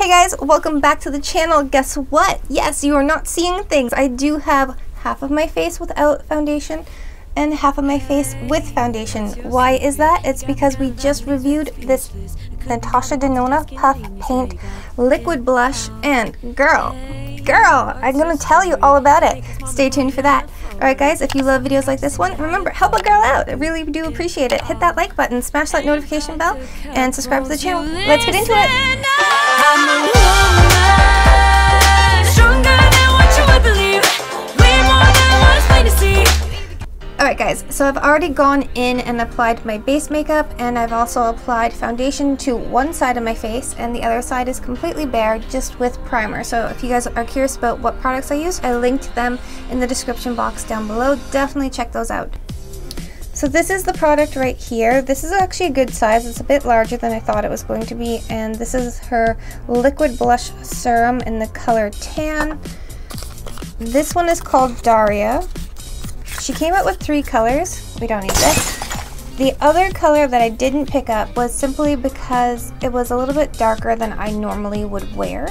Hey guys, welcome back to the channel. Guess what? Yes, you are not seeing things. I do have half of my face without foundation and half of my face with foundation. Why is that? It's because we just reviewed this Natasha Denona Puff Paint Liquid Blush, and girl, I'm gonna tell you all about it. Stay tuned for that. Alright guys, if you love videos like this one, remember, help a girl out. I really do appreciate it. Hit that like button, smash that notification bell, and subscribe to the channel. Let's get into it. Alright guys, so I've already gone in and applied my base makeup, and I've also applied foundation to one side of my face, and the other side is completely bare, just with primer. So if you guys are curious about what products I use, I linked them in the description box down below. Definitely check those out. So this is the product right here. This is actually a good size. It's a bit larger than I thought it was going to be, and this is her liquid blush serum in the color Tan. This one is called Daria. She came out with 3 colors. We don't need this. The other color that I didn't pick up was simply because it was a little bit darker than I normally would wear,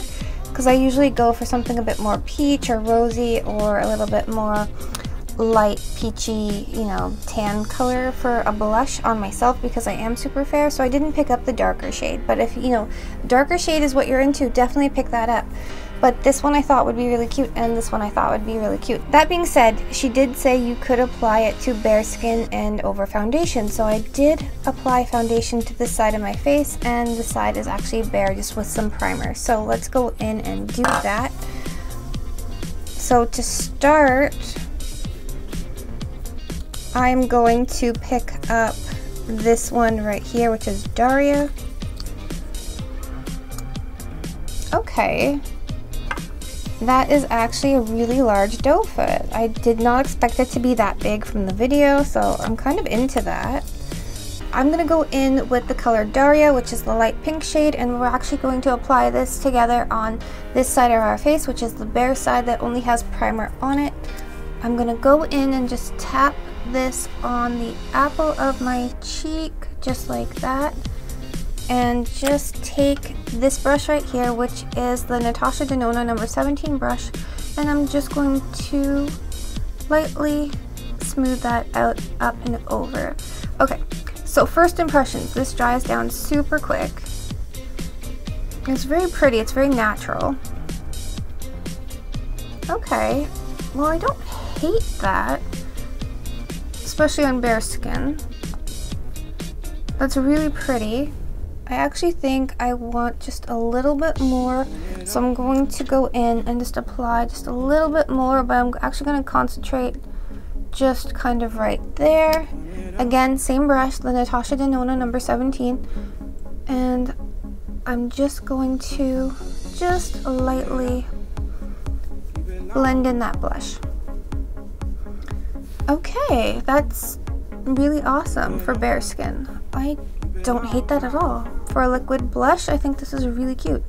because I usually go for something a bit more peach or rosy, or a little bit more light peachy, you know, tan color for a blush on myself, because I am super fair. So I didn't pick up the darker shade, but if you know darker shade is what you're into, definitely pick that up. But this one I thought would be really cute, and this one I thought would be really cute. That being said, she did say you could apply it to bare skin and over foundation. So I did apply foundation to this side of my face, and the side is actually bare, just with some primer. So let's go in and do that. So to start, I'm going to pick up this one right here, which is Daria. Okay. That is actually a really large doe foot. I did not expect it to be that big from the video, so I'm kind of into that. I'm going to go in with the color Daria, which is the light pink shade, and we're actually going to apply this together on this side of our face, which is the bare side that only has primer on it. I'm going to go in and just tap this on the apple of my cheek, just like that. And just take this brush right here, which is the Natasha Denona number 17 brush, and I'm just going to lightly smooth that out, up and over. Okay, so first impressions, this dries down super quick. It's very pretty, it's very natural. Okay, well, I don't hate that, especially on bare skin. That's really pretty. I actually think I want just a little bit more, so I'm going to go in and just apply just a little bit more, but I'm actually going to concentrate just kind of right there. Again, same brush, the Natasha Denona number 17, and I'm just going to just lightly blend in that blush. Okay, that's really awesome for bare skin. I don't hate that at all. For a liquid blush, I think this is really cute.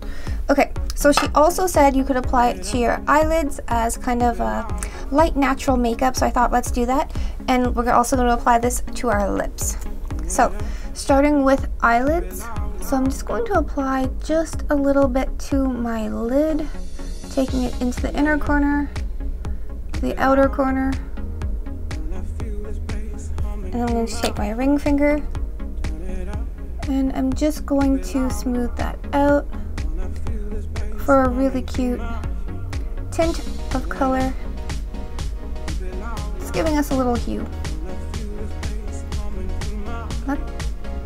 Okay, so she also said you could apply it to your eyelids as kind of a light natural makeup, so I thought let's do that. And we're also going to apply this to our lips. So starting with eyelids, so I'm just going to apply just a little bit to my lid, taking it into the inner corner, to the outer corner, and I'm going to take my ring finger, and I'm just going to smooth that out for a really cute tint of color. It's giving us a little hue.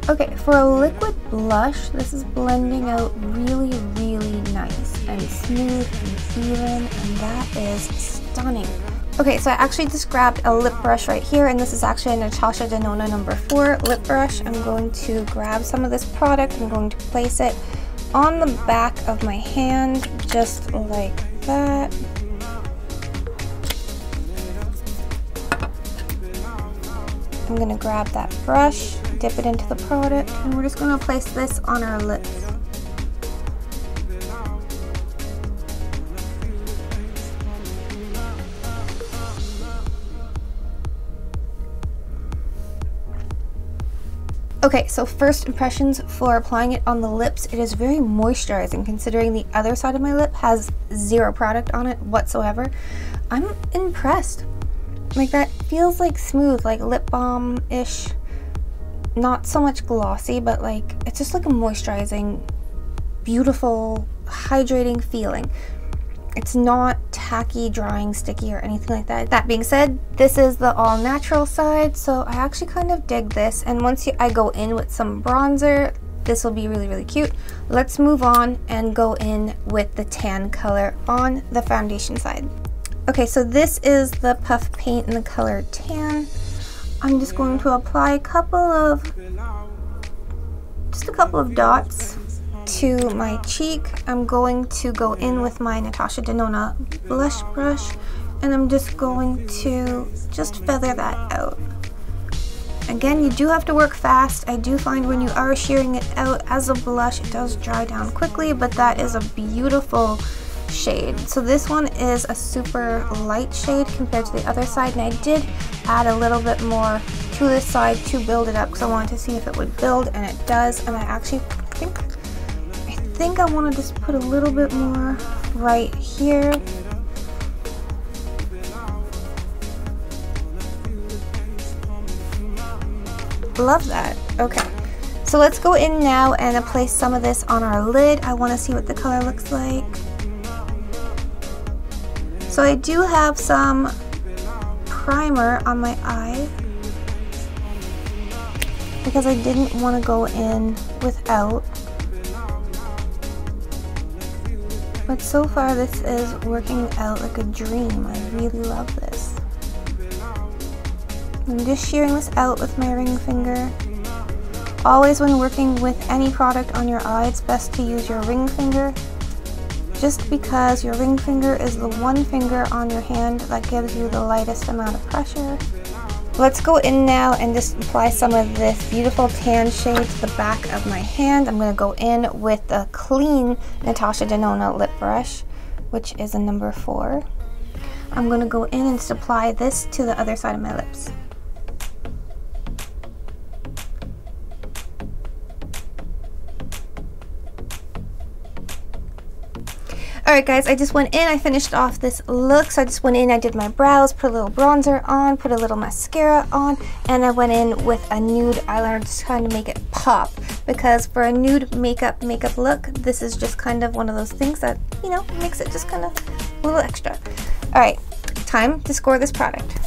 Okay, for a liquid blush, this is blending out really, really nice and smooth and even, and that is stunning. Okay, so I actually just grabbed a lip brush right here, and this is actually a Natasha Denona number 4 lip brush. I'm going to grab some of this product. I'm going to place it on the back of my hand, just like that. I'm going to grab that brush, dip it into the product, and we're just going to place this on our lips. Okay, so first impressions for applying it on the lips, it is very moisturizing considering the other side of my lip has zero product on it whatsoever. I'm impressed. Like, that feels like smooth, like lip balm-ish. Not so much glossy, but like, it's just like a moisturizing, beautiful, hydrating feeling. It's not tacky, drying, sticky, or anything like that. That being said, this is the all natural side, so I actually kind of dig this. And once I go in with some bronzer, this will be really, really cute. Let's move on and go in with the tan color on the foundation side. Okay, so this is the puff paint in the color tan. I'm just going to apply just a couple of dots to my cheek. I'm going to go in with my Natasha Denona blush brush, and I'm just going to feather that out. Again, you do have to work fast. I do find when you are shearing it out as a blush, it does dry down quickly, but that is a beautiful shade. So this one is a super light shade compared to the other side, and I did add a little bit more to this side to build it up because I wanted to see if it would build, and it does. And I actually think I want to just put a little bit more right here. Love that. Okay, so let's go in now and place some of this on our lid. I want to see what the color looks like. So I do have some primer on my eye because I didn't want to go in without. But so far this is working out like a dream. I really love this. I'm just shearing this out with my ring finger. Always when working with any product on your eye, it's best to use your ring finger, just because your ring finger is the one finger on your hand that gives you the lightest amount of pressure. Let's go in now and just apply some of this beautiful tan shade to the back of my hand. I'm going to go in with a clean Natasha Denona lip brush, which is a number 4. I'm going to go in and just apply this to the other side of my lips. Alright guys, I just went in, I finished off this look, so I just went in, I did my brows, put a little bronzer on, put a little mascara on, and I went in with a nude eyeliner just trying to make it pop, because for a nude makeup look, this is just kind of one of those things that, you know, makes it just kind of a little extra. Alright, time to score this product.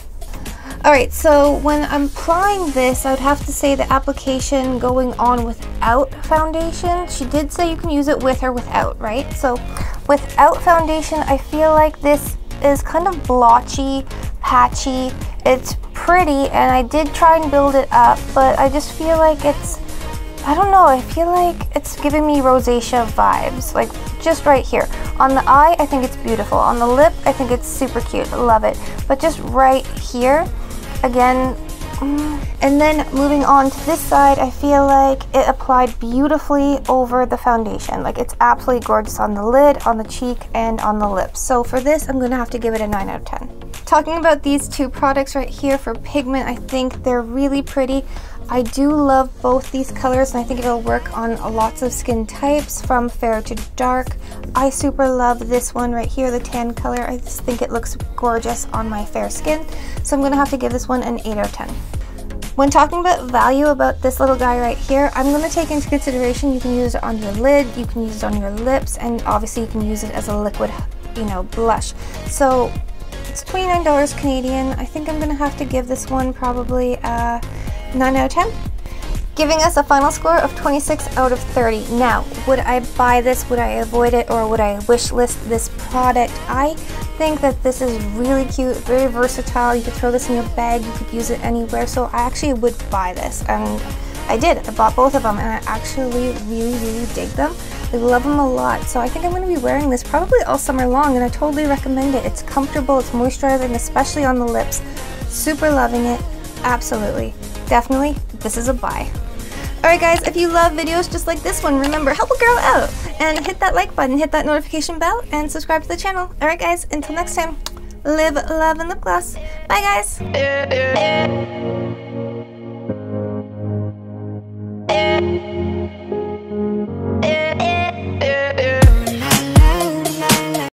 Alright, so when I'm applying this, I would have to say the application going on without foundation. She did say you can use it with or without, right? So without foundation, I feel like this is kind of blotchy, patchy. It's pretty, and I did try and build it up, but I just feel like it's, I don't know, I feel like it's giving me rosacea vibes, like just right here. On the eye, I think it's beautiful. On the lip, I think it's super cute, love it. But just right here, again, and then moving on to this side, I feel like it applied beautifully over the foundation. Like, it's absolutely gorgeous on the lid, on the cheek, and on the lips. So for this, I'm gonna have to give it a 9 out of 10. Talking about these two products right here for pigment, I think they're really pretty. I do love both these colors, and I think it'll work on lots of skin types, from fair to dark. I super love this one right here, the tan color. I just think it looks gorgeous on my fair skin, so I'm gonna have to give this one an 8 out of 10. When talking about value about this little guy right here, I'm going to take into consideration you can use it on your lid, you can use it on your lips, and obviously you can use it as a liquid, you know, blush. So it's $29 Canadian. I think I'm going to have to give this one probably a 9 out of 10. Giving us a final score of 26 out of 30. Now, would I buy this, would I avoid it, or would I wish list this product? I think that this is really cute, very versatile. You could throw this in your bag, you could use it anywhere, so I actually would buy this, and I did. I bought both of them, and I actually really dig them. I love them a lot, so I think I'm going to be wearing this probably all summer long, and I totally recommend it. It's comfortable, it's moisturizing, especially on the lips. Super loving it, absolutely. Definitely, this is a buy. Alright guys, if you love videos just like this one, remember, help a girl out and hit that like button, hit that notification bell, and subscribe to the channel. Alright guys, until next time, live, love, and lip gloss. Bye guys!